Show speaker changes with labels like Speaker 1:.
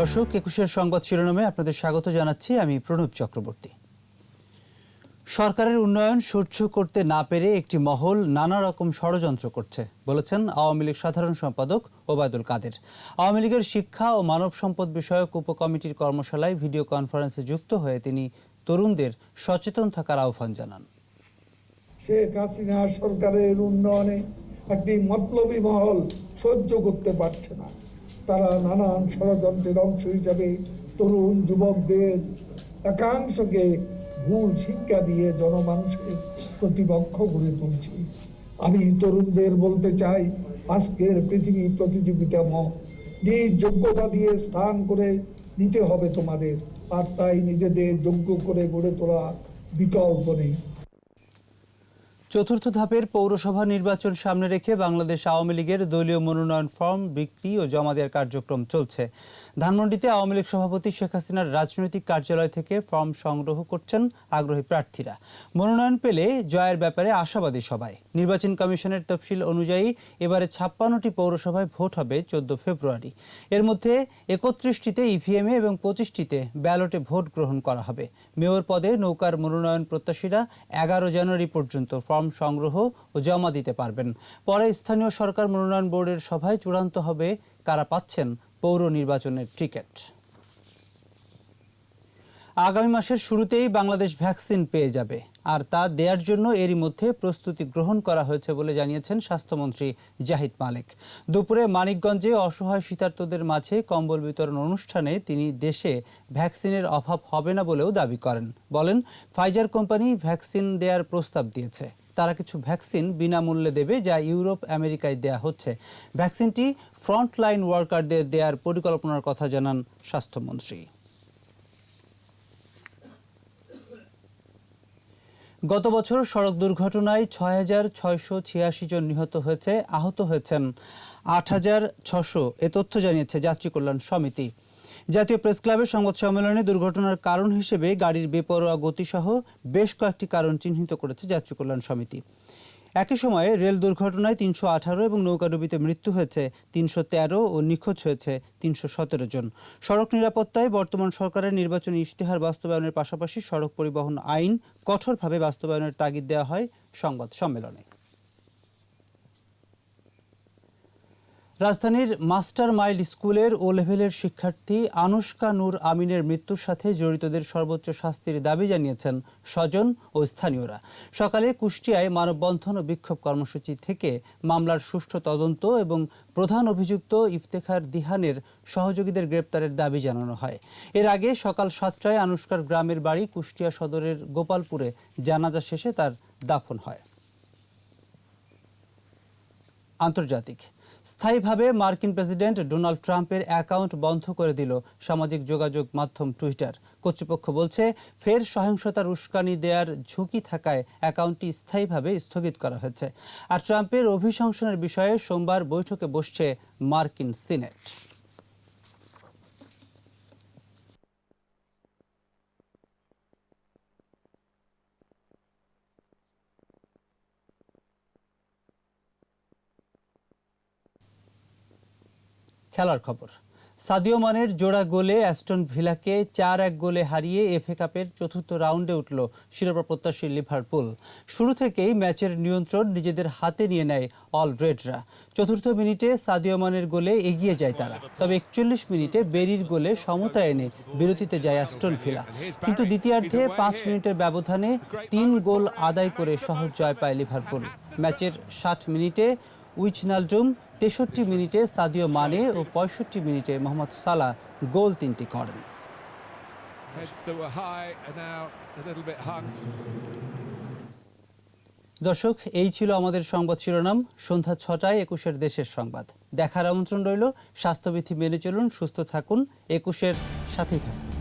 Speaker 1: দর্শক, একুশের সংবাদ শিরোনামে আপনাদের স্বাগত জানাচ্ছি। আমি প্রণব চক্রবর্তী। সরকারের উন্নয়ন সহ্য করতে না পেরে একটি মহল নানা রকম ষড়যন্ত্র করছে বলেছেন আওয়ামী লীগ সাধারণ সম্পাদক ওবায়দুল কাদের। আওয়ামী লীগের শিক্ষা ও মানব সম্পদ বিষয়ক উপকমিটির কর্মশালায় ভিডিও কনফারেন্সে যুক্ত হয়ে তিনি তরুণদের সচেতন থাকার আহ্বান জানান।
Speaker 2: শেখ হাসিনা সরকারের উন্নয়নে একটি মতলবী মহল সহ্য করতে পারছে না। তারা নানান ষড়যন্ত্রের অংশ হিসাবে তরুণ যুবকদের একাংশকে ভুল শিক্ষা দিয়ে জনমানুষের প্রতিপক্ষ গড়ে তুলছে। আমি তরুণদের বলতে চাই, আজকের পৃথিবী প্রতিযোগিতাময়, নিজ যোগ্যতা দিয়ে স্থান করে নিতে হবে তোমাদের, আর তাই নিজেদের যোগ্য করে গড়ে তোলা বিকল্প নেই।
Speaker 1: চতুর্থ ধাপের পৌরসভা নির্বাচন সামনে রেখে বাংলাদেশ আওয়ামী লীগের দলীয় মনোনয়ন ফর্ম বিক্রি ও জমা দেওয়ার কার্যক্রম চলছে। ধানমন্ডিতে আওয়ামী লীগ সভাপতি শেখ হাসিনার রাজনৈতিক কার্যালয় থেকে ফর্ম সংগ্রহ করছেন আগ্রহী প্রার্থীরা। মনোনয়ন পেলে জয়ের ব্যাপারে আশাবাদী সবাই। নির্বাচন কমিশনের তফসিল অনুযায়ী এবারে 56টি পৌরসভায় ভোট হবে 14 ফেব্রুয়ারি। এর মধ্যে 31টিতে ইভিএমে এবং 25টিতে ব্যালটে ভোট গ্রহণ করা হবে। মেয়র পদে নৌকার মনোনয়ন প্রত্যাশীরা 11 জানুয়ারি পর্যন্ত ফর্ম সংগ্রহ ও জমা দিতে পারবেন। পরে স্থানীয় সরকার মনোনয়ন বোর্ডের সভায় চূড়ান্ত হবে কারা পাচ্ছেন পৌর নির্বাচনের টিকিট। আগামী মাসের শুরুতেই বাংলাদেশ ভ্যাকসিন পেয়ে যাবে, আর তা দেওয়ার জন্য এরই মধ্যে প্রস্তুতি গ্রহণ করা হয়েছে বলে জানিয়েছেন স্বাস্থ্যমন্ত্রী জাহিদ মালেক। দুপুরে মানিকগঞ্জে অসহায় শীতার্তদের মাঝে কম্বল বিতরণ অনুষ্ঠানে তিনি দেশে ভ্যাকসিনের অভাব হবে না বলেও দাবি করেন। বলেন, ফাইজার কোম্পানি ভ্যাকসিন দেওয়ার প্রস্তাব দিয়েছে। তারা কিছু ভ্যাকসিন বিনামূল্যে দেবে, যা ইউরোপ আমেরিকায় দেয়া হচ্ছে। ভ্যাকসিনটি ফ্রন্টলাইন ওয়ার্কারদের দেওয়ার পরিকল্পনার কথা জানান স্বাস্থ্যমন্ত্রী। গত বছর সড়ক দুর্ঘটনায় 6,686 জন নিহত হয়েছে, আহত হয়েছেন 8,600। এ তথ্য জানিয়েছে যাত্রী কল্যাণ সমিতি। জাতীয় প্রেস ক্লাবের সংবাদ সম্মেলনে দুর্ঘটনার কারণ হিসেবে গাড়ির বেপরোয়া গতিসহ বেশ কয়েকটি কারণ চিহ্নিত করেছে যাত্রী কল্যাণ সমিতি। একই সময়ে রেল দুর্ঘটনায় 318 এবং নৌকাডুবিতে মৃত্যু হয়েছে 313 ও নিখোঁজ হয়েছে 317 জন। সড়ক নিরাপত্তায় বর্তমান সরকারের নির্বাচনী ইশতেহার বাস্তবায়নের পাশাপাশি সড়ক পরিবহন আইন কঠোরভাবে বাস্তবায়নের তাগিদ দেওয়া হয় সংবাদ সম্মেলনে। রাজধানীর মাস্টার মাইল স্কুলের ও লেভেলের শিক্ষার্থী আনুশকা নূর আমিনের মৃত্যুর সাথে জড়িতদের সর্বোচ্চ শাস্তির দাবি জানিয়েছেন স্বজন ও স্থানীয়রা। সকালে কুষ্টিয়ায় মানববন্ধন ও বিক্ষোভ কর্মসূচি থেকে মামলার সুষ্ঠু তদন্ত এবং প্রধান অভিযুক্ত ইফতেখার দিহানের সহযোগীদের গ্রেপ্তারের দাবি জানানো হয়। এর আগে সকাল 7টায় আনুশকার গ্রামের বাড়ি কুষ্টিয়া সদরের গোপালপুরে জানাজা শেষে তার দাফন হয়। আন্তর্জাতিক। স্থায়ীভাবে মার্কিন প্রেসিডেন্ট ডোনাল্ড ট্রাম্পের অ্যাকাউন্ট বন্ধ করে দিল সামাজিক যোগাযোগ মাধ্যম টুইটার। কর্তৃপক্ষ বলছে, ফের সহিংসতার উস্কানি দেওয়ার ঝুঁকি থাকায় অ্যাকাউন্টটি স্থায়ীভাবে স্থগিত করা হয়েছে। আর ট্রাম্পের অভিশংসনের বিষয়ে সোমবার বৈঠকে বসছে মার্কিন সিনেট। খেলার খবর। সাদিও মানের জোড়া গোলে অ্যাস্টন ভিলাকে 4-1 গোলে হারিয়ে এফএ কাপের চতুর্থ রাউন্ডে উঠল শিরোপা প্রত্যাশী লিভারপুল। শুরু থেকেই ম্যাচের নিয়ন্ত্রণ নিজেদের হাতে নিয়ে নেয় অল রেডরা। চতুর্থ মিনিটে সাদিও মানের গোলে এগিয়ে যায় তারা। তবে 41 মিনিটে বেরির গোলে সমতা এনে বিরতিতে যায় অ্যাস্টন ভিলা। কিন্তু দ্বিতীয়ার্ধে 5 মিনিটের ব্যবধানে 3 গোল আদায় করে সহজ জয় পায় লিভারপুল। ম্যাচের 60 মিনিটে উইচনালডুম, 63 মিনিটে সাদিও মানে ও 65 মিনিটে মোহাম্মদ সালাহ গোল 3টি করেন। দর্শক, এই ছিল আমাদের সংবাদ শিরোনাম। সন্ধ্যা 6টায় একুশের দেশের সংবাদ দেখার আমন্ত্রণ রইল। স্বাস্থ্যবিধি মেনে চলুন, সুস্থ থাকুন, একুশের সাথেই থাকুন।